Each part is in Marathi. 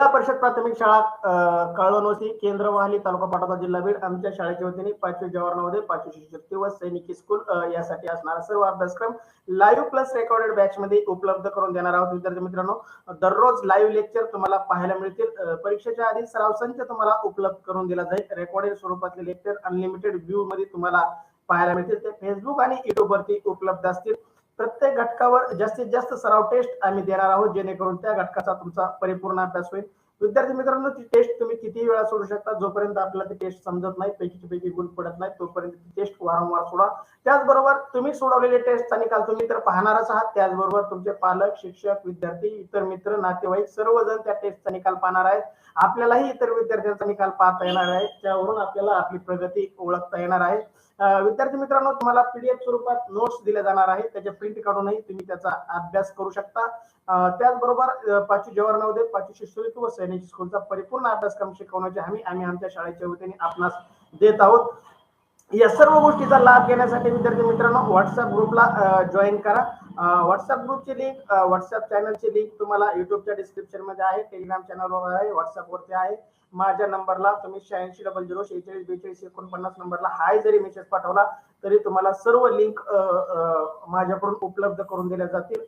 परिषद प्राथमिक शाळा कळवणोसी, केंद्र वहाली, तालुका पाटोदा, जिल्हा बीड. आमच्या शाळेच्या वतीने 5वी जवाहर नवोदय, 5वी शिष्यवृत्ती व सैनिकी स्कूल यासाठी असणारा सर्व अभ्यासक्रम लाईव्ह प्लस रेकॉर्डेड बॅच मध्ये उपलब्ध करून देणार आहोत. विद्यार्थी मित्रांनो, दररोज लाईव्ह लेक्चर तुम्हाला पाहायला मिळतील. परीक्षेच्या आधी सराव संच तुम्हाला उपलब्ध करून दिला जाईल. रेकॉर्डेड स्वरूपातले लेक्चर अनलिमिटेड व्ह्यू मध्ये तुम्हाला पाहायला मिळतील. ते फेसबुक आणि युट्यूब वरती उपलब्ध असतील. प्रत्येक घटकावर जास्तीत जास्त सराव टेस्ट आम्ही देणार आहोत, जेणेकरून त्या घटकाचा तुमचा परिपूर्ण अभ्यास होईल. विद्यार्थी मित्रांनो, ती टेस्ट तुम्ही कितीही वेळा सोडू शकता. जोपर्यंत आपल्याला ती टेस्ट समजत नाही, पैकी गुण पडत नाही, तोपर्यंत ती टेस्ट वारंवार सोडा. त्याचबरोबर तुम्ही सोडवलेले टेस्टचा निकाल तुम्ही तर पाहणारच आहात, त्याचबरोबर तुमचे पालक, शिक्षक, विद्यार्थी, इतर मित्र, नातेवाईक सर्वजण त्या टेस्टचा निकाल पाहणार आहेत. आपल्यालाही इतर विद्यार्थ्यांचा निकाल पाहता येणार आहे. त्यावरून आपल्याला आपली प्रगती ओळखता येणार आहे. विद्यार्थी मित्रांनो, तुम्हाला पीडीएफ स्वरूपात नोट्स दिले जाणार आहेत. त्याचे प्रिंट काढूनही तुम्ही त्याचा अभ्यास करू शकता. त्याचबरोबर 5वी जवाहर नवोदय, 5वी शिष्यवृत्ती व सैनिक स्कूलचा परिपूर्ण अभ्यासक्रम शिकवण्याची हमी आम्ही आमच्या शाळेच्या वतीने आपणास देत आहोत. या सर्व गोष्टीचा लाभ घेण्यासाठी विद्यार्थी मित्रांनो, व्हॉट्सअप ग्रुपला जॉईन करा. व्हॉट्सअप ग्रुपची लिंक, व्हॉट्सअप चॅनलची लिंक तुम्हाला युट्यूबच्या डिस्क्रिप्शन मध्ये आहे, टेलिग्राम चॅनलवर आहे, व्हॉट्सअपवरती आहे. माझ्या नंबरला तुम्ही 8600464649 नंबरला हाय जरी मेसेज पाठवला तरी तुम्हाला सर्व लिंक माझ्याकडून उपलब्ध करून दिल्या जातील.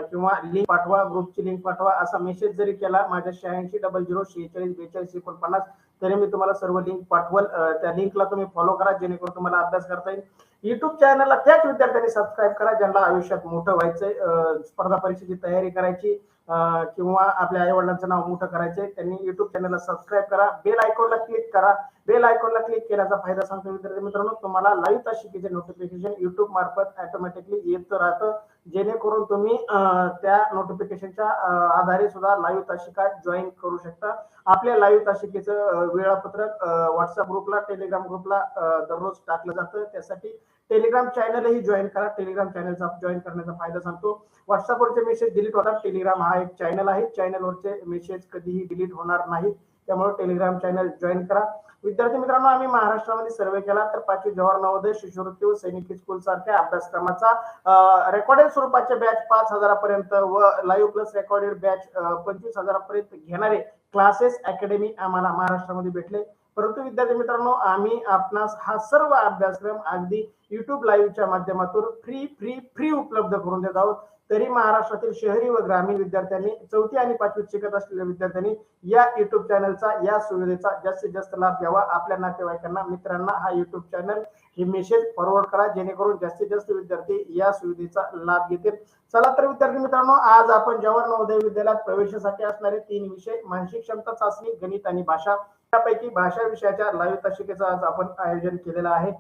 किंवा लिंक पाठवा, ग्रुपची लिंक पाठवा असा मेसेज जरी केला माझ्या 8600464649 तरी मी तुम्हाला सर्व लिंक पाठवल. त्या लिंकला तुम्ही फॉलो करा, जेणेकरून तुम्हाला अभ्यास करता येईल. युट्यूब चॅनलला त्याच विद्यार्थ्यांनी सबस्क्राईब करा ज्यांना आयुष्यात मोठं व्हायचंय, स्पर्धा परीक्षेची तयारी करायची किंवा आपल्या आई वडिलांचं नाव मोठं करायचंय. त्यांनी युट्यूब चॅनलला सबस्क्राईब करा, बेल आयकॉनला क्लिक करा. बेल आयकॉनला क्लिक केल्याचा फायदा सांगतो विद्यार्थी मित्रांनो, तुम्हाला लाईव्ह तासिकेचे नोटिफिकेशन युट्यूब मार्फत ऑटोमॅटिकली येत राहतं, जेणेकरून तुम्ही त्या नोटिफिकेशनच्या आधारे सुद्धा लाईव्ह तासिका जॉईन करू शकता. आपल्या लाईव्ह तासिकेचं वेळापत्रक व्हॉट्सअप ग्रुपला, टेलिग्राम ग्रुपला दररोज टाकलं जातं. त्यासाठी टेलिग्राम चॅनलही जॉईन करा. टेलिग्राम चॅनलचा जॉईन करण्याचा फायदा सांगतो. व्हॉट्सअपवरचे मेसेज डिलीट होतात. टेलिग्राम हा एक चॅनल आहे, चॅनलवरचे मेसेज कधीही डिलीट होणार नाहीत. त्यामुळे टेलिग्राम चॅनल जॉईन करा. विद्यार्थी मित्रांनो, आम्ही महाराष्ट्रामध्ये सर्वे केला तर 5वी जवाहर नवोदय, शिष्यवृत्ती व सैनिकी स्कूल सारख्या अभ्यासक्रमाचा रेकॉर्डेड स्वरूपाचे बॅच 5000 पर्यंत व लाईव्ह प्लस रेकॉर्डेड बॅच 25,000 पर्यंत घेणारे क्लासेस अकॅडमी आम्हाला महाराष्ट्रामध्ये भेटले. परंतु विद्यार्थी मित्रांनो, आम्ही आपणास हा सर्व अभ्यासक्रम अगदी युट्यूब लाईव्हच्या माध्यमातून फ्री उपलब्ध करून देत आहोत. तरी महाराष्ट्रातील शहरी व ग्रामीण विद्यार्थ्यांनी, 4वी आणि 5वीत शिकत असलेल्या विद्यार्थ्यांनी या युट्यूब चॅनलचा, या सुविधेचा जास्तीत जास्त लाभ घ्यावा. आपल्या नातेवाईकांना, मित्रांना हा युट्यूब चॅनल हे मेसेज फॉरवर्ड करा, जेणेकरून जास्तीत जास्त विद्यार्थी या सुविधेचा लाभ घेतील. चला तर विद्यार्थी मित्रांनो, आज आपण जवाहर नवोदय विद्यालयात प्रवेशासाठी असणारे 3 विषय, मानसिक क्षमता चाचणी, गणित आणि भाषा, त्यापैकी भाषा विषयाच्या लाईव्ह तासिकेचं आज आपण आयोजन केलेलं आहे.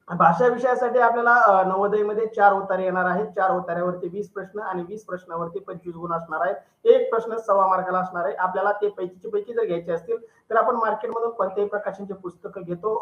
भाषा विषयासाठी आपल्याला नवोदयमध्ये 4 उतारे येणार आहेत. 4 उतार्यावरती 20 प्रश्न आणि 20 प्रश्नावरती 25 गुण असणार आहेत. एक प्रश्न 1.25 मार्काला असणार आहे. आपल्याला ते पैकी जर घ्यायचे असतील तर आपण मार्केटमधून कोणत्याही प्रकारचे पुस्तकं घेतो,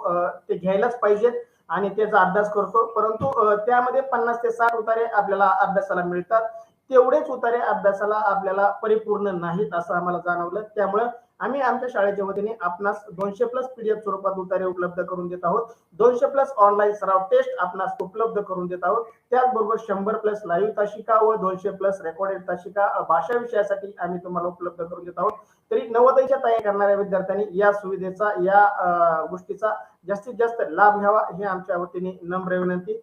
ते घ्यायलाच पाहिजेत आणि त्याचा अभ्यास करतो. परंतु त्यामध्ये 50 ते 60 उतारे आपल्याला अभ्यासाला मिळतात. तेवढेच उतारे अभ्यासाला आपल्याला परिपूर्ण नाहीत असं आम्हाला जाणवलं. त्यामुळे आम्ही आमच्या शाळेच्या वतीने आपणास 200+ पीडीएफ स्वरूपात उतारे उपलब्ध करून देत आहोत. 200+ ऑनलाईन सराव टेस्ट आपणास उपलब्ध करून देत आहोत. त्याचबरोबर 100+ लाईव्ह तासिका व 200+ रेकॉर्डेड तासिका भाषा विषयासाठी आम्ही तुम्हाला उपलब्ध करून देत आहोत. तरी नवोदयच्या तयारी करणाऱ्या विद्यार्थ्यांनी या सुविधेचा, या गोष्टीचा जास्तीत जास्त लाभ घ्यावा ही आमच्या वतीने नम्र विनंती.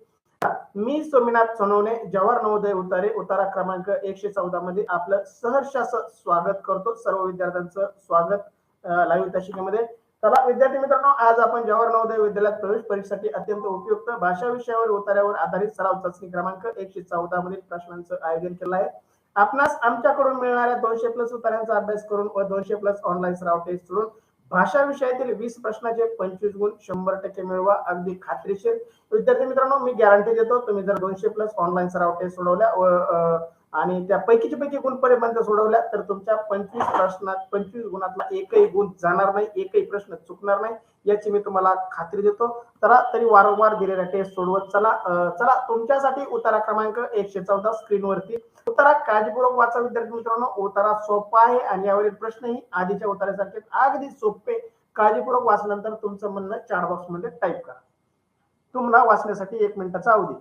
मी सोमनाथ सोनवणे, जवाहर नवोदय उतारे, उतारा क्रमांक 114 मध्ये आपलं सहर्ष स्वागत करतो. सर्व विद्यार्थ्यांचं स्वागत लाईव्ह तासिकेमध्ये. चला विद्यार्थी मित्रांनो, आज आपण जवाहर नवोदय विद्यालयात प्रवेश परीक्षेसाठी अत्यंत उपयुक्त भाषा विषयावर उतार्यावर आधारित सराव चाचणी क्रमांक 114 मधील प्रश्नांचं आयोजन केलं आहे. आपणास आमच्याकडून मिळणाऱ्या 200+ उतार्यांचा अभ्यास करून व 200+ ऑनलाईन सराव टेस्ट करून भाषा विषयातील 20 प्रश्नाचे 25 गुण 100% मिळवा, अगदी खात्रीशीर. विद्यार्थी मित्रांनो, मी गॅरंटी देतो, तुम्ही जर 200+ ऑनलाईन सराव टेस्ट सोडवल्या व आणि त्या पैकी गुण पर्यंत सोडवल्या तर तुमच्या 25 प्रश्नात 25 गुणातला एकही गुण जाणार नाही, एकही प्रश्न चुकणार नाही याची मी तुम्हाला खात्री देतो. तरी वारंवार दिलेल्या टेस्ट सोडवत चला तुमच्यासाठी उतारा क्रमांक 114 स्क्रीनवरती. उतारा काळजीपूर्वक वाचा विद्यार्थी मित्रांनो. उतारा सोपा आहे आणि यावरील प्रश्नही आधीच्या उतारासारखे अगदी सोपे. काळजीपूर्वक वाचल्यानंतर तुमचं म्हणणं चॅट बॉक्स मध्ये टाईप करा. तुम्हाला वाचण्यासाठी 1 मिनिटाचा अवधी.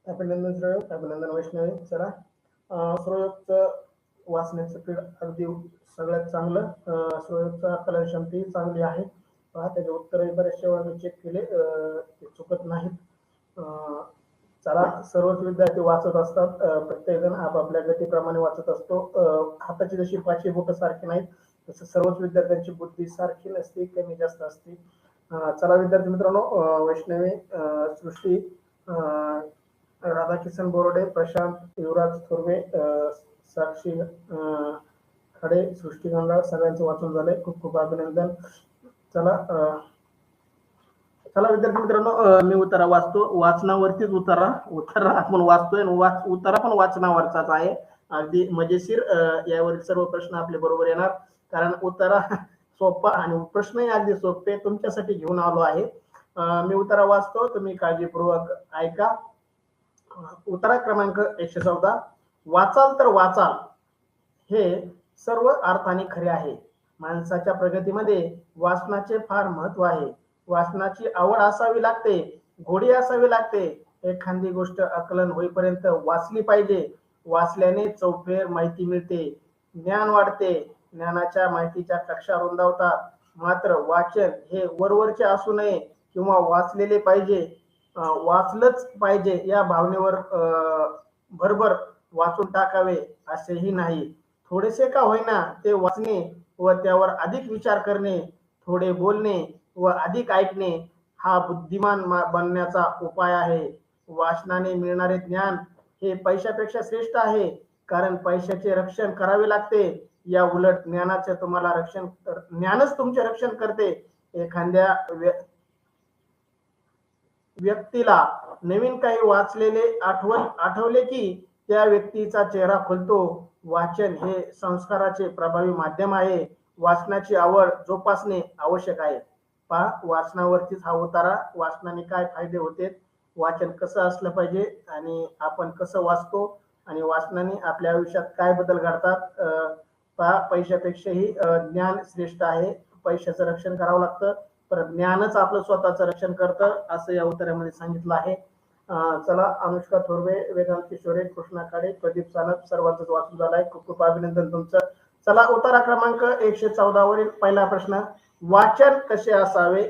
अभिनंदन श्रोयोग, अभिनंदन वैष्णवी. चला श्रोयोगचं वाचण्याचं स्पीड अगदी सगळ्यात चांगलं. श्रोयोगचा कलन क्षमती चांगली आहे. पहा त्याचे उत्तरही बरेचसे वेळा मी चेक केले, ते चुकत नाहीत. चला सर्वच विद्यार्थी वाचत असतात, प्रत्येकजण आपापल्या गतीप्रमाणे वाचत असतो. हाताची जशी पाचवी बोटं सारखी नाहीत तसं सर्वच विद्यार्थ्यांची बुद्धी सारखी नसते, कमी जास्त असते. चला विद्यार्थी मित्रांनो, वैष्णवी, सृष्टी, राधाकिशन बोर्डे, प्रशांत, युवराज थोरवे, साक्षी खडे, सृष्टी गंगाळ सगळ्यांचं वाचून झालंय. खूप खूप अभिनंदन. चला चला विद्यार्थी मित्रांनो, मी उतारा वाचतो. वाचनावरतीच उतारा आपण वाचतोय. उतारा पण वाचनावरचाच आहे. अगदी मजेशीर. यावरील सर्व प्रश्न आपले बरोबर येणार, कारण उतारा सोपा आणि प्रश्नही अगदी सोपे तुमच्यासाठी घेऊन आलो आहे. मी उतारा वाचतो, तुम्ही काळजीपूर्वक ऐका. उतारा क्रमांक 114. वाचाल तर वाचाल हे सर्व अर्थाने खरे आहे. माणसाच्या प्रगतीमध्ये वाचनाचे फार महत्व आहे. वाचनाची आवड असावी लागते, गोडी असावी लागते. एखादी गोष्ट आकलन होईपर्यंत वाचली पाहिजे. वाचल्याने चौफेर माहिती मिळते, ज्ञान वाढते, ज्ञानाच्या माहितीच्या कक्षा रुंदावतात. मात्र वाचन हे वरवरचे असू नये किंवा वाचलेले पाहिजे, वाचलंच पाहिजे या भावनेवर भरभर वाचून टाकावे असेही नाही. थोडेसे का होईना ते वाचणे व त्यावर अधिक विचार करणे, थोडे बोलणे व अधिक ऐकणे हा बुद्धिमान बनण्याचा उपाय आहे. वाचनाने मिळणारे ज्ञान हे पैशापेक्षा श्रेष्ठ आहे, कारण पैशाचे रक्षण करावे लागते. या उलट ज्ञानाचे तुम्हाला रक्षण, ज्ञानच तुमचे रक्षण करते. एखाद्या व्यक्तीला नवीन काही वाचलेले आठवले की त्या व्यक्तीचा चेहरा खुलतो. वाचन हे संस्काराचे प्रभावी माध्यम आहे. वाचनाची आवड जोपासणे आवश्यक आहे. पहा, वाचनावरतीच हा उतारा. वाचनाने काय फायदे होते, वाचन कसं असलं पाहिजे आणि आपण कसं वाचतो आणि वाचनाने आपल्या आयुष्यात काय बदल घडतात. पहा, पैशापेक्षाही ज्ञान श्रेष्ठ आहे. पैशाचं रक्षण करावं लागतं, पर ज्ञानच आपलं स्वतःचं रक्षण करतं, असं या उत्तरामध्ये सांगितलं आहे. चला, अनुष्का थोरवे, वेदांत किशोरे, कृष्णा खाडे, प्रदीप सानप सर्वांचंच वाचून झालंय. खूप खूप अभिनंदन तुमचं. चला, उतारा क्रमांक 114 वरील पहिला प्रश्न. वाचन कसे असावे?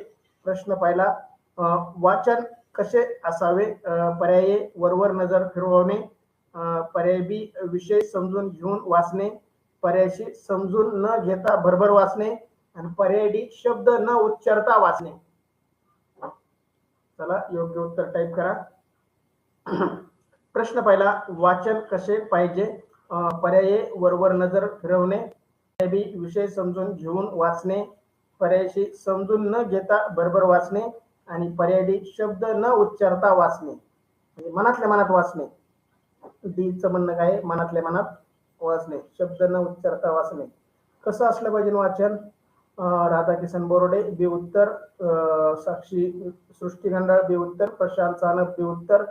प्रश्न पहिला, वाचन कसे असावे? पर्याय: वरवर नजर फिरवणे. पर्याय बी: विषय समजून घेऊन वाचणे. पर्याय सी: समजून न घेता भरभर वाचणे. आणि पर्याय डी: शब्द न उच्चारता वाचणे. चला, योग्य उत्तर टाइप करा. प्रश्न पहिला, वाचन कसे पाहिजे? पर्याय: वरवर नजर फिरवणे. पर्याय बी: विषय समजून घेऊन वाचणे. पर्याय सी: समजून न घेता भरभर वाचणे. आणि पर्याय डी: शब्द न उच्चारता वाचणे, म्हणजे मनातल्या मनात वाचणे. डी चं म्हणणं काय? मनातल्या मनात वाचणे, शब्द न उच्चारता वाचणे. कसं असलं पाहिजे वाचन? राधाकिशन बोर्डे बी उत्तर, साक्षी सृष्टी गंडाळ बी उत्तर, प्रशांत सानप बी उत्तर,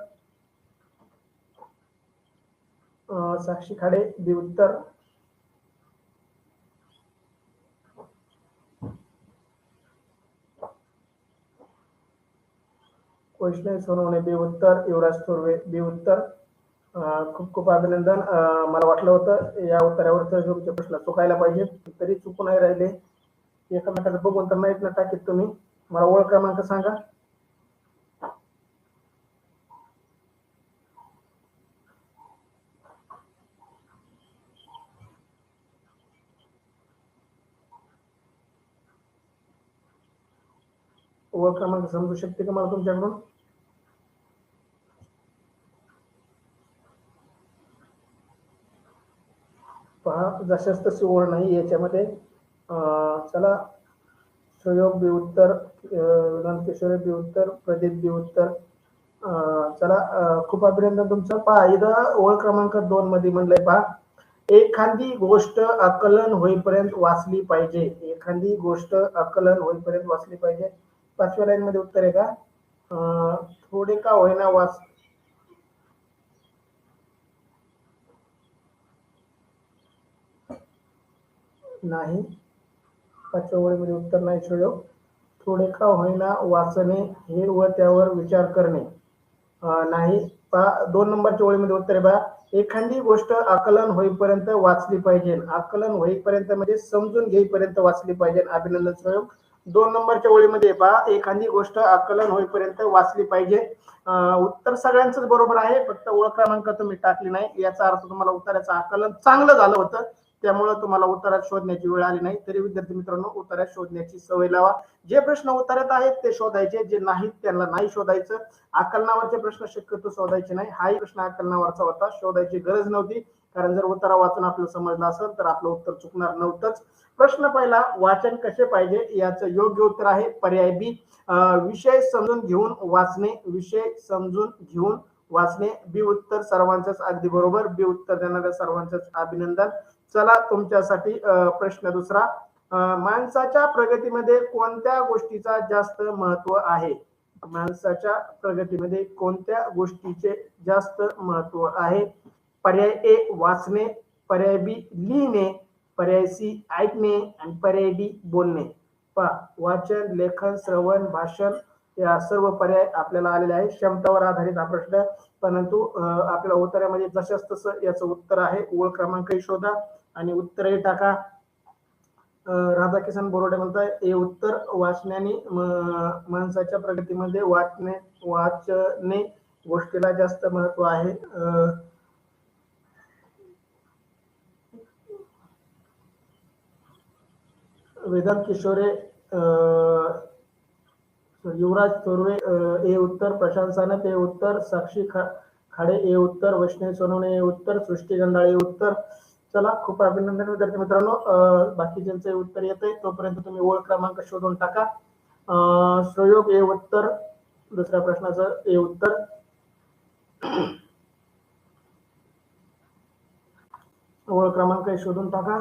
साक्षी खाडे बी उत्तर, वैष्णवी सोनवणे बी उत्तर, युवराज थोरवे बी उत्तर. खूप खूप अभिनंदन. मला वाटलं होतं या उत्तरावर तर तुमचे प्रश्न चुकायला पाहिजे, तरी चुकू नाही राहिले. एकमेकाचं बघून तर नाहीत ना टाकीत तुम्ही. मला ओळख क्रमांक सांगा. ओळख क्रमांक समजू शकते का मला तुमच्याकडून? पहा, जशाच तशी ओळ नाही याच्यामध्ये. चला, सुयोग बी उत्तर, वेदांत किशोरे बी उत्तर, प्रदीप बी उत्तर. चला, खूप अभिनंदन तुमचं. पहा, इथं ओळ क्रमांक 2 मध्ये म्हणलंय, पहा, एखादी गोष्ट आकलन होईपर्यंत वाचली पाहिजे. एखादी गोष्ट आकलन होईपर्यंत वाचली पाहिजे. 5व्या लाईन मध्ये उत्तर आहे का? थोडे का होईना वाच नाही. 5व्या ओळीमध्ये उत्तर नाही. सुयोग, थोडे का होईना वाचणे हे व त्यावर विचार करणे नाही. 2 नंबरच्या ओळीमध्ये उत्तर आहे बघा, एखादी गोष्ट आकलन होईपर्यंत वाचली पाहिजे. आकलन होईपर्यंत म्हणजे समजून घेईपर्यंत वाचली पाहिजे. अभिनंदन सहयोग. 2 नंबरच्या ओळीमध्ये पहा, एखादी गोष्ट आकलन होईपर्यंत वाचली पाहिजे. उत्तर सगळ्यांचंच बरोबर आहे, फक्त ओळ क्रमांक तुम्ही टाकली नाही, याचा अर्थ तुम्हाला उत्तराचं आकलन चांगलं झालं होतं, त्यामुळे तुम्हाला उत्तरात शोधण्याची वेळ आली नाही. तरी विद्यार्थी मित्रांनो, उत्तरात शोधण्याची सवय लावा. जे प्रश्न उत्तरात आहेत ते शोधायचे, जे नाहीत त्यांना नाही शोधायचं. आकलनावरचे प्रश्न शक्यतो शोधायचे नाही. हाही प्रश्न आकलनावरचा होता, शोधायची गरज नव्हती, कारण जर उत्तर वाचून आपल्याला समजलं असेल तर आपलं उत्तर चुकणार नव्हतंच. प्रश्न पहिला, वाचन कसे पाहिजे याचं योग्य उत्तर आहे पर्याय बी, विषय समजून घेऊन वाचणे. विषय समजून घेऊन वाचणे. बी उत्तर सर्वांचंच अगदी बरोबर. बी उत्तर देणाऱ्या सर्वांचंच अभिनंदन. चला तुमच्यासाठी प्रश्न दुसरा, माणसाच्या प्रगतीमध्ये कोणत्या गोष्टीचा जास्त महत्व आहे? माणसाच्या प्रगतीमध्ये कोणत्या गोष्टीचे जास्त महत्व आहे? पर्याय ए वाचणे, पर्याय बी लिहिणे, पर्याय सी ऐकणे आणि पर्याय डी बोलणे. पहा, वाचन, लेखन, श्रवण, भाषण या सर्व पर्याय आपल्याला आलेले आहे. क्षमतावर आधारित हा प्रश्न, परंतु आपल्या उत्तरामध्ये जशाच तसं याचं उत्तर आहे. ओळ क्रमांकही शोधा आणि उत्तरही टाका. राधाकिशन बोरोडे म्हणताय हे उत्तर वाचण्याने माणसाच्या प्रगतीमध्ये वाचने गोष्टीला जास्त महत्व आहे. वेदांत किशोरे, युवराज थोरवे हे उत्तर, प्रशांत सानप हे उत्तर, साक्षी खाडे हे उत्तर, वैष्णवी सोनवणे हे उत्तर, सृष्टी गंडाळे हे उत्तर. चला, खूप अभिनंदन विद्यार्थी मित्रांनो. बाकीच्यांचे उत्तर येत आहे तोपर्यंत तुम्ही ओळ क्रमांक शोधून टाका. सहयोग हे उत्तर, दुसऱ्या प्रश्नाचं हे उत्तर. ओळ क्रमांक शोधून टाका.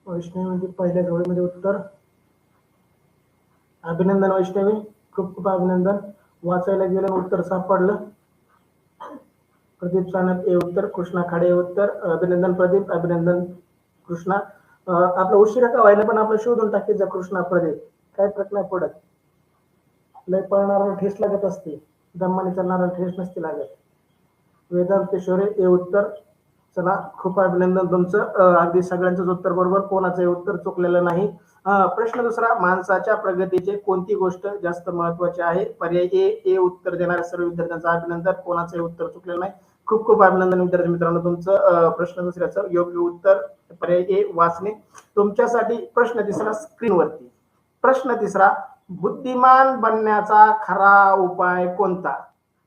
वैष्णवी म्हणजे पहिल्या जोडीमध्ये उत्तर. अभिनंदन वैष्णवी, खूप खूप अभिनंदन. वाचायला गेलं उत्तर सापडलं. प्रदीप सानप हे उत्तर, कृष्णा खाडे हे उत्तर. अभिनंदन प्रदीप, अभिनंदन कृष्णा. आपलं उशिरा का व्हायला पण आपलं शोधून टाकायचं कृष्णा प्रदीप, काय फरक नाही पडत. लय पळणारा ठेस लागत असते, दम्माने चालणारा ठेस नसते लागत. वेदांत किशोरे हे उत्तर. चला, खूप अभिनंदन तुमचं. अगदी सगळ्यांचंच उत्तर बरोबर, कोणाचंही उत्तर चुकलेलं नाही. प्रश्न दुसरा, माणसाच्या प्रगतीचे कोणती गोष्ट जास्त महत्वाची आहे? पर्याय ए उत्तर देणाऱ्या सर्व विद्यार्थ्यांचं अभिनंदन, कोणाचंही उत्तर चुकलेलं नाही. खूप खूप अभिनंदन विद्यार्थी मित्रांनो तुमचं. प्रश्न दुसऱ्याचं योग्य उत्तर पर्याय ए वाचणे. तुमच्यासाठी प्रश्न तिसरा स्क्रीनवरती. प्रश्न तिसरा, बुद्धिमान बनण्याचा खरा उपाय कोणता?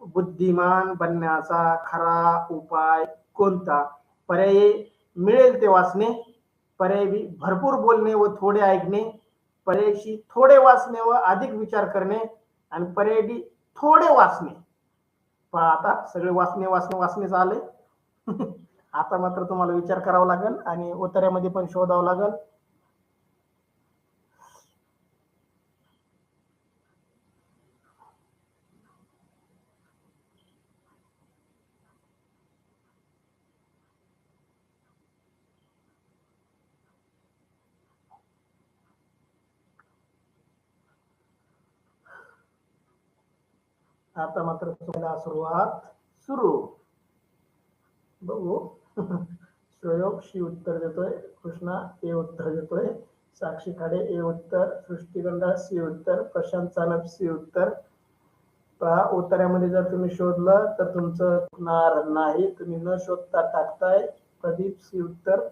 बुद्धिमान बनण्याचा खरा उपाय कोणता? पर्याय ए मिळेल ते वाचणे, पर्याय बी भरपूर बोलणे व थोडे ऐकणे, पर्याय सी थोडे वाचणे व अधिक विचार करणे आणि पर्याय डी थोडे वाचणे. पहा, आता सगळे वाचणे वाचणे वाचणेच आले. आता मात्र तुम्हाला विचार करावा लागेल आणि उत्तरामध्ये पण शोधावं लागेल. आता मात्र तुम्हाला सुरुवात सुरू. बघू. सहयोग शी उत्तर देतोय, कृष्णा ए उत्तर देतोय, साक्षी खाडे ए उत्तर, सृष्टीगंडा सी उत्तर, प्रशांत चालप सी उत्तर. पहा, उत्तरामध्ये जर तुम्ही शोधलं तर तुमचं चुकणार नाही. तुम्ही न शोधता टाकताय. प्रदीप सी उत्तर.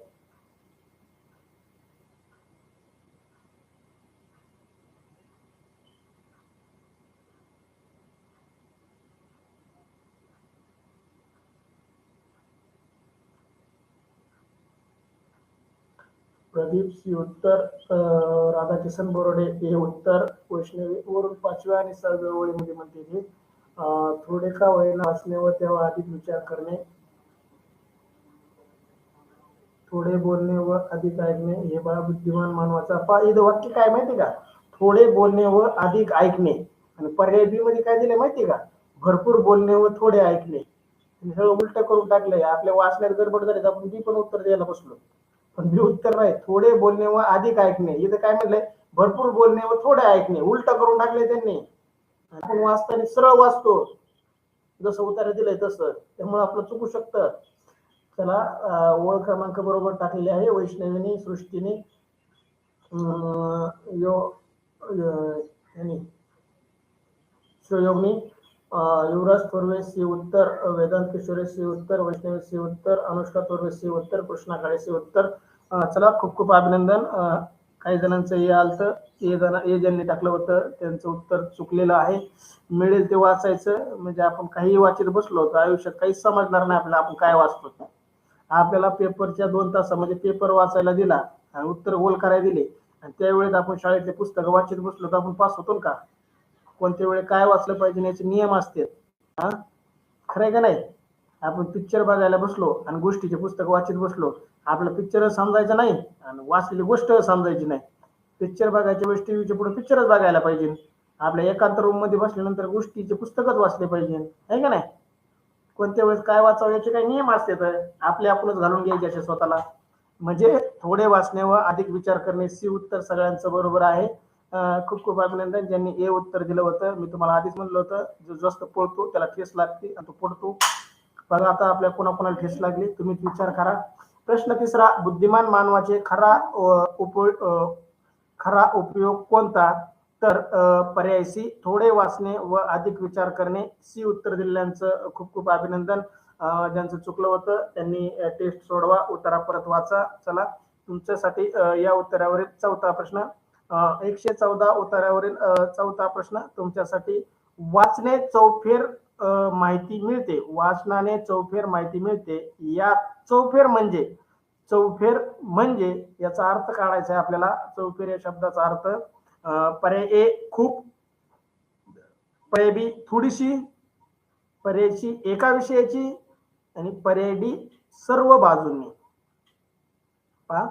प्रदीप सी उत्तर, राधाकिशन बोरोडे हे उत्तर, वैष्णवी वरून 5व्या आणि 6व्या ओळीमध्ये म्हणते की थोडे का होईना वाचणे व तेव्हा अधिक विचार करणे, थोडे बोलणे व अधिक ऐकणे हे बा बुद्धिमान मानवाचा. पा इथं वाक्य काय माहिती का? थोडे बोलणे व अधिक ऐकणे. आणि पर्याय बी मध्ये काय दिले माहिती का? भरपूर बोलणे व थोडे ऐकणे. सगळं उलट करून टाकलंय. आपल्या वाचण्यात गडबड झाली, आपण ती पण उत्तर द्यायला बसलो. पण बी उत्तर नाही. थोडे बोलणे व अधिक ऐकणे. इथं काय म्हटलंय, भरपूर बोलणे व थोडे ऐकणे, उलट करून टाकले त्यांनी. आपण वाचताना सरळ वाचतो, जसं उत्तर दिलंय तसं, त्यामुळे आपलं चुकू शकतं. चला, ओळ क्रमांक बरोबर टाकलेले आहे वैष्णवीने, सृष्टीने, यो सुयोगनी, युवराज थोरवे सी उत्तर, वेदांत किशोरे सी उत्तर, वैष्णवी सी उत्तर, अनुष्का थोरवे सी उत्तर, कृष्णा काळे सी उत्तर. चला, खूप खूप अभिनंदन. काही जणांचं हे आलतं, हे ज्यांनी टाकलं होतं त्यांचं उत्तर चुकलेलं आहे. मिळेल ते वाचायचं, म्हणजे आपण काही वाचत बसलो तर आयुष्यात काहीच समजणार नाही आपल्याला आपण काय वाचतो. आपल्याला पेपरच्या 2 तासामध्ये पेपर वाचायला दिला आणि उत्तर गोल करायला दिले, आणि त्यावेळेस आपण शाळेतले पुस्तकं वाचत बसलो तर आपण पास होतो का? कोणत्या वेळी काय वाचलं पाहिजे याचे नियम असतात. हा, खरंय का नाही? आपण पिक्चर बघायला बसलो आणि गोष्टीचे पुस्तक वाचत बसलो, आपलं पिक्चर समजायचं नाही आणि वाचलेली गोष्ट समजायची नाही. पिक्चर बघायच्या वेळेस टीव्हीच्या पुढे पिक्चरच बघायला पाहिजे. आपल्या एकांत रूम मध्ये बसल्यानंतर गोष्टीचे पुस्तकच वाचले पाहिजे, आहे का नाही? कोणत्या वेळेस काय वाचावं याचे काही नियम असतात, आपले आपणच घालून घ्यायचे असे स्वतःला. म्हणजे थोडे वाचणे व अधिक विचार करणे, सी उत्तर सगळ्यांचं बरोबर आहे. खूप खूप अभिनंदन ज्यांनी ए उत्तर दिलं होतं. मी तुम्हाला आधीच म्हणलं होतं, जो जास्त पळतो त्याला ठेस लागते आणि तो पडतो. बघा आता आपल्या कोणाकोणाला ठेस लागली, तुम्हीच विचार करा. प्रश्न तिसरा, बुद्धिमान मानवाचे खरा उपयोग कोणता? तर पर्याय सी, थोडे वाचणे व अधिक विचार करणे. सी उत्तर दिलेल्यांचं खूप खूप अभिनंदन. ज्यांचं चुकलं होतं त्यांनी टेस्ट सोडवा, उत्तरा परत वाचा. चला, तुमच्यासाठी या उत्तरावरील चौथा प्रश्न, 114 उत्तरावरील चौथा प्रश्न तुमच्यासाठी. वाचणे चौफेर माहिती मिळते, वाचनाने चौफेर माहिती मिळते. या चौफेर म्हणजे, चौफेर म्हणजे याचा अर्थ काढायचा आहे आपल्याला. चौफेर या शब्दाचा अर्थ, पर्याय ए खूप, पर्याय बी थोडीशी, पर्याय सी एका विषयाची, आणि पर्याय डी सर्व बाजूंनी. पहा,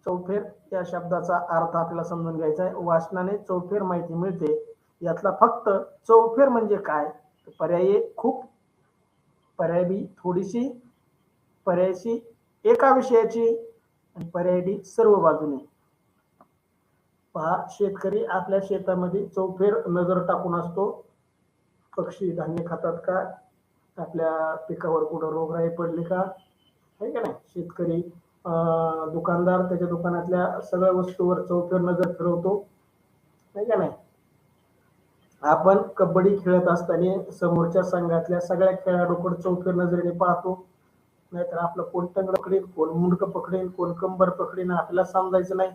चौफेर या शब्दाचा अर्थ आपल्याला समजून घ्यायचा आहे. वाचनाने चौफेर माहिती मिळते, यातला फक्त चौफेर म्हणजे काय? पर्याय ए खूप, पर्याय बी थोडीशी, पर्याय सी एका विषयाची, आणि पर्याय डी सर्व बाजूने. पहा, शेतकरी आपल्या शेतामध्ये चौफेर नजर टाकून असतो. पक्षी धान्य खातात का, आपल्या पिकावर कुठं रोगराई पडली का, आहे का नाही? शेतकरी, दुकानदार त्याच्या दुकानातल्या सगळ्या वस्तूवर चौफेर नजर फिरवतो, आहे का नाही? आपण कबड्डी खेळत असताना समोरच्या संघातल्या सगळ्या खेळाडूकडे चौफेर नजरेने पाहतो, नाहीतर आपलं कोण टंगड पकडेल, कोण मुंडक पकडेल, कोण कंबर पकडेल, आपल्याला समजायचं नाही.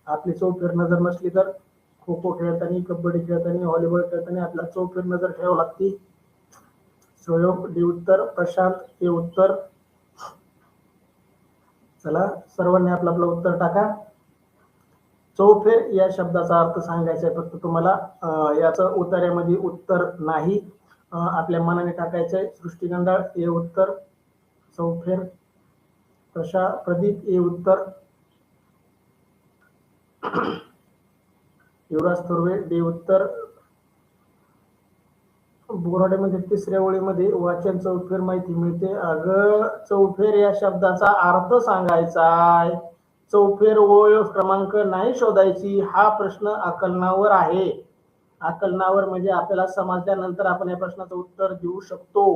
आपली चौफेर नजर नसली तर खो खो खेळताना, कबड्डी खेळताना, व्हॉलीबॉल खेळताना आपल्याला चौफेर नजर ठेवावी लागते. स्वयोग डी उत्तर, प्रशांत हे उत्तर. चला, सर्वांनी आपलं आपलं उत्तर टाका. चौफेर या शब्दाचा अर्थ सांगायचा आहे फक्त तुम्हाला. याचं उत्तरामध्ये उत्तर नाही, आपल्या मनाने टाकायचं आहे. सृष्टी गंडाळ हे उत्तर, चौफेर. प्रदीप हे उत्तर, युवराज थोरवे डी उत्तर. बोराड्यामध्ये तिसऱ्या ओळीमध्ये वाचन चौफेर माहिती मिळते. अगं, चौफेर या शब्दाचा अर्थ सांगायचा आहे. चौफेर ओळ क्रमांक नाही शोधायची. हा प्रश्न आकलनावर आहे. आकलनावर म्हणजे आपल्याला समजल्यानंतर आपण या प्रश्नाचं उत्तर देऊ शकतो.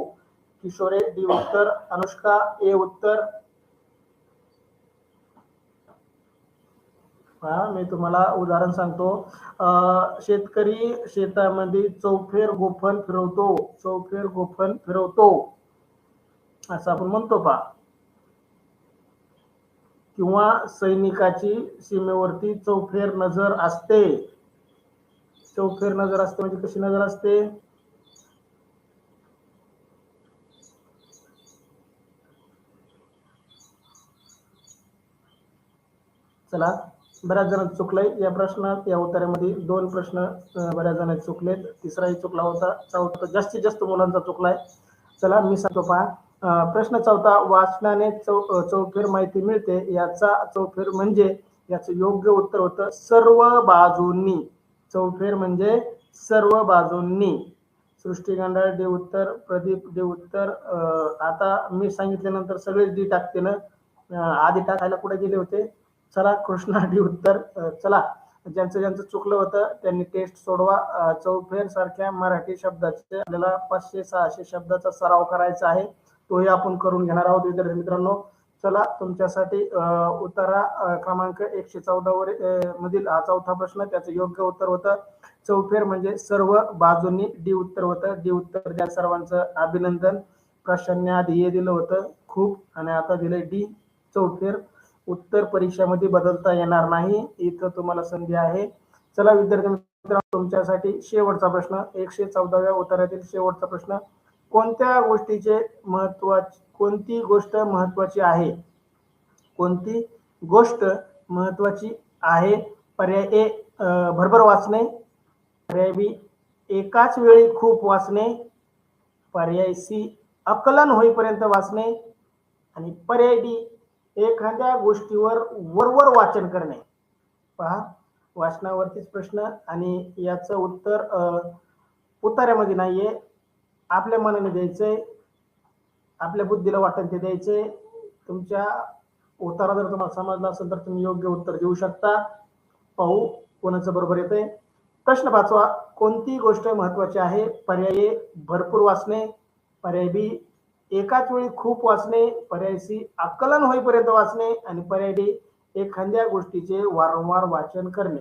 किशोरे डी उत्तर, अनुष्का ए उत्तर. मी तुम्हाला उदाहरण सांगतो. शेतकरी शेतामध्ये चौफेर गोफण फिरवतो, चौफेर गोफण फिरवतो असं आपण म्हणतो पहा. किंवा सैनिकाची सीमेवरती चौफेर नजर असते. चौफेर नजर असते म्हणजे कशी नजर असते? चला, बऱ्याच जण चुकलंय या प्रश्नात. या उत्तरामध्ये 2 प्रश्न बऱ्याच जण चुकलेत, तिसराही चुकला होता, चौथा जास्तीत जास्त मुलांचा चुकलाय. चला, मी सांगतो पहा. प्रश्न चौथा, वाचनाने चौफेर माहिती मिळते. याचा चौफेर म्हणजे, याचं योग्य उत्तर होतं सर्व बाजूंनी. चौफेर म्हणजे सर्व बाजूंनी. सृष्टी गांडाळ दे उत्तर, प्रदीप दे उत्तर. आता मी सांगितल्यानंतर सगळेच डी टाकते ना, आधी टाकायला कुठे गेले होते? चला कृष्णा डी उत्तर. चला ज्यांचं ज्यांचं चुकलं होतं त्यांनी टेस्ट सोडवा. चौफेर सारख्या मराठी शब्दाचे आपल्याला 500-600 शब्दाचा सराव करायचा आहे, तोही आपण करून घेणार आहोत विद्यार्थी मित्रांनो. चला तुमच्यासाठी उत्तरा क्रमांक 114 वर मधील हा चौथा प्रश्न, त्याचं योग्य उत्तर होतं चौफेर म्हणजे सर्व बाजूंनी. डी उत्तर होतं. डी उत्तर द्या सर्वांचं अभिनंदन. प्रश्नाने आधी हे दिलं होतं खूप आणि आता दिलंय डी चौफेर. उत्तर परीक्षेमध्ये बदलता येणार नाही, इथं तुम्हाला संधी आहे. चला विद्यार्थी मित्रांनो तुमच्यासाठी शेवटचा प्रश्न, 114व्या उत्तरातील शेवटचा प्रश्न. कोणत्या गोष्टीचे कोणती गोष्ट महत्वाची आहे? कोणती गोष्ट महत्वाची आहे? पर्याय ए भरभर वाचणे, पर्याय बी एकाच वेळी खूप वाचणे, पर्याय सी आकलन होईपर्यंत वाचणे आणि पर्याय डी एखाद्या गोष्टीवर वरवर वाचन करणे. पहा वाचनावरतीच प्रश्न आणि याचं उत्तर उत्तरामध्ये नाहीये, आपल्या मनाने द्यायचंय, आपल्या बुद्धीला वाटेल ते द्यायचंय. तुमच्या उत्तरा जर तुम्हाला समजला असेल तर तुम्ही योग्य उत्तर देऊ शकता. पाहू कोणाचं बरोबर येतंय. प्रश्न 5वा, कोणती गोष्ट महत्वाची आहे? पर्याय ए भरपूर वाचणे, पर्याय बी एकाच वेळी खूप वाचणे, पर्याय सी आकलन होईपर्यंत वाचणे आणि पर्याय डी एखाद्या गोष्टीचे वारंवार वाचन करणे.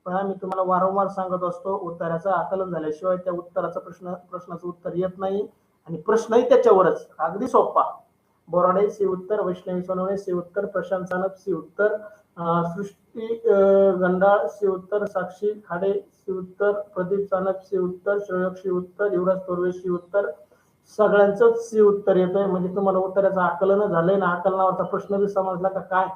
पहा मी तुम्हाला वारंवार सांगत असतो, उत्तराचं आकलन झाल्याशिवाय त्या उत्तराचं प्रश्नाचं उत्तर येत नाही आणि प्रश्नही त्याच्यावरच. अगदी सोपा. बोराडे सी उत्तर, वैष्णवी सोनवणे सी उत्तर, प्रशांत सानप सी उत्तर, सृष्टी गंडाळ सी उत्तर, साक्षी खाडे सी उत्तर, प्रदीप सानप सी उत्तर, श्रेयक सी उत्तर, युवराज तोरवे सी उत्तर. सगळ्यांचं सी उत्तर येतंय. म्हणजे तुम्हाला उत्तराचं आकलन झालंय ना, आकलनावरचा प्रश्न बी समजला का काय?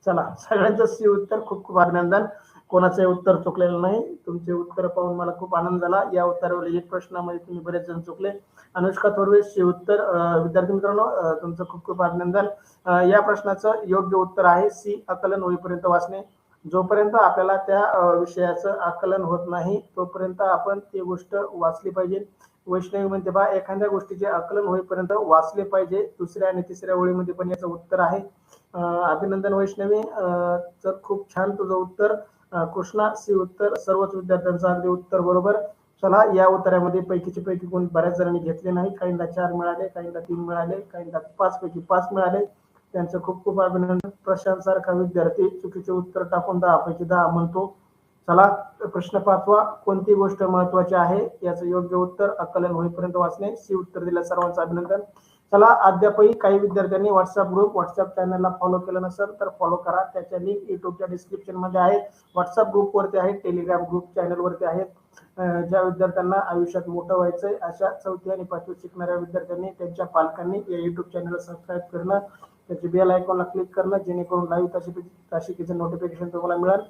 चला सगळ्यांचं सी उत्तर. खूप खूप अभिनंदन. कोणाचे उत्तर चुकलेलं नाही. तुमचे उत्तर पाहून मला खूप आनंद झाला. या उत्तरावर एक प्रश्नामध्ये तुम्ही बरेच जण चुकले. अनुष्का थोरवे सी उत्तर. विद्यार्थी मित्रांनो तुमचं खूप खूप अभिनंदन. या प्रश्नाचं योग्य उत्तर आहे सी आकलन होईपर्यंत वाचणे. जोपर्यंत आपल्याला त्या विषयाचं आकलन होत नाही तोपर्यंत आपण ती गोष्ट वाचली पाहिजे. वैष्णवी म्हणते बा एखाद्या गोष्टीचे आकलन होईपर्यंत वाचले पाहिजे. दुसऱ्या आणि तिसऱ्या ओळीमध्ये पण याचं उत्तर आहे. अभिनंदन वैष्णवी. तर खूप छान तुझं उत्तर. कृष्णा सी उत्तर. सर्वच विद्यार्थ्यांचं अगदी उत्तर बरोबर. चला या उत्तरामध्ये पैकीचे पैकी कोणी बऱ्याच जणांनी घेतले नाही. काहींना 4 मिळाले, काहींना 3 मिळाले, काहींना 5 पैकी 5 मिळाले. त्यांचं खूप खूप अभिनंदन. प्रशांत सारखा विद्यार्थी चुकीचे उत्तर टाकून 10 पैकी 10 म्हणतो. चला प्रश्न 5वा, कोणती गोष्ट महत्वाची आहे? याचं योग्य उत्तर आकलन होईपर्यंत वाचणे. सी उत्तर दिलं सर्वांचं अभिनंदन. चला अद्यापही काही विद्यार्थ्यांनी व्हॉट्सअप चॅनलला फॉलो केलं नसेल तर फॉलो करा. त्याच्या लिंक युट्यूबच्या डिस्क्रिप्शन मध्ये आहे. व्हॉट्सअप ग्रुपवरती आहे, टेलिग्राम ग्रुप चॅनलवरती आहेत. ज्या विद्यार्थ्यांना आयुष्यात मोठं व्हायचंय अशा 4थी आणि 5वी शिकणाऱ्या विद्यार्थ्यांनी त्यांच्या पालकांनी या युट्यूब चॅनलला सबस्क्राईब करणं, त्याची बेल आयकॉनला क्लिक करणं, जेणेकरून लाईव्ह तासिकेचं नोटिफिकेशन तुम्हाला मिळेल.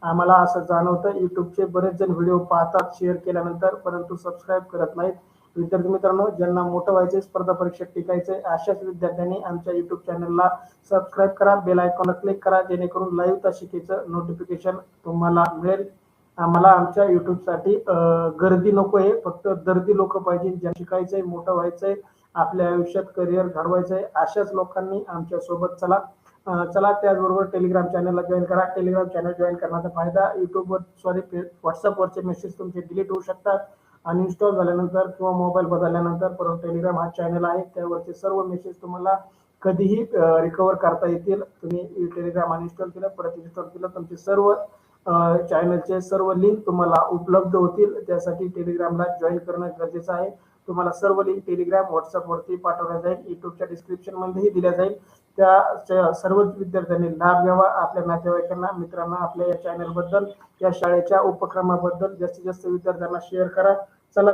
आम्हाला असं जाणवतं युट्यूबचे बरेच जण व्हिडिओ पाहतात शेअर केल्यानंतर, परंतु सबस्क्राईब करत नाहीत. विद्यार्थी मित्रांनो ज्यांना मोठं व्हायचे, स्पर्धा परीक्षेत टिकायचे अशाच विद्यार्थ्यांनी आमच्या युट्यूब चॅनलला सबस्क्राईब करा, बेल आयकॉनला क्लिक करा, जेणेकरून लाईव्ह तासिकेचं नोटिफिकेशन तुम्हाला मिळेल. आम्हाला आमच्या युट्यूबसाठी गर्दी नको आहे, फक्त दर्दी लोक पाहिजे. ज्या शिकायचंय, मोठं व्हायचंय, आपल्या आयुष्यात करिअर घडवायचंय अशाच लोकांनी आमच्या सोबत चला. चला त्याचबरोबर टेलिग्राम चॅनलला जॉईन करा. टेलिग्राम चॅनल जॉईन करण्याचा फायदा व्हॉट्सअपवरचे मेसेज तुमचे डिलीट होऊ शकतात अनइन्स्टॉल झाल्यानंतर किंवा मोबाईल बदलल्यानंतर, परंतु टेलिग्राम हा चॅनल आहे त्यावरचे सर्व मेसेज तुम्हाला कधीही रिकवर करता येतील. तुम्ही टेलिग्राम अनइन्स्टॉल केलं, परत इन्स्टॉल केलं, तुमचे सर्व चॅनलचे सर्व लिंक तुम्हाला उपलब्ध होतील. त्यासाठी टेलिग्रामला जॉईन करणं गरजेचं आहे. तुम्हाला सर्व लिंक टेलिग्राम व्हॉट्सअपवरती पाठवल्या जाईल, युट्यूबच्या डिस्क्रिप्शन मध्येही दिल्या जाईल. त्या सर्वच विद्यार्थ्यांनी लाभ घ्यावा. आपल्या नातेवाईकांना, मित्रांना आपल्या या चॅनलबद्दल, या शाळेच्या उपक्रमाबद्दल जास्तीत जास्त विद्यार्थ्यांना शेअर करा.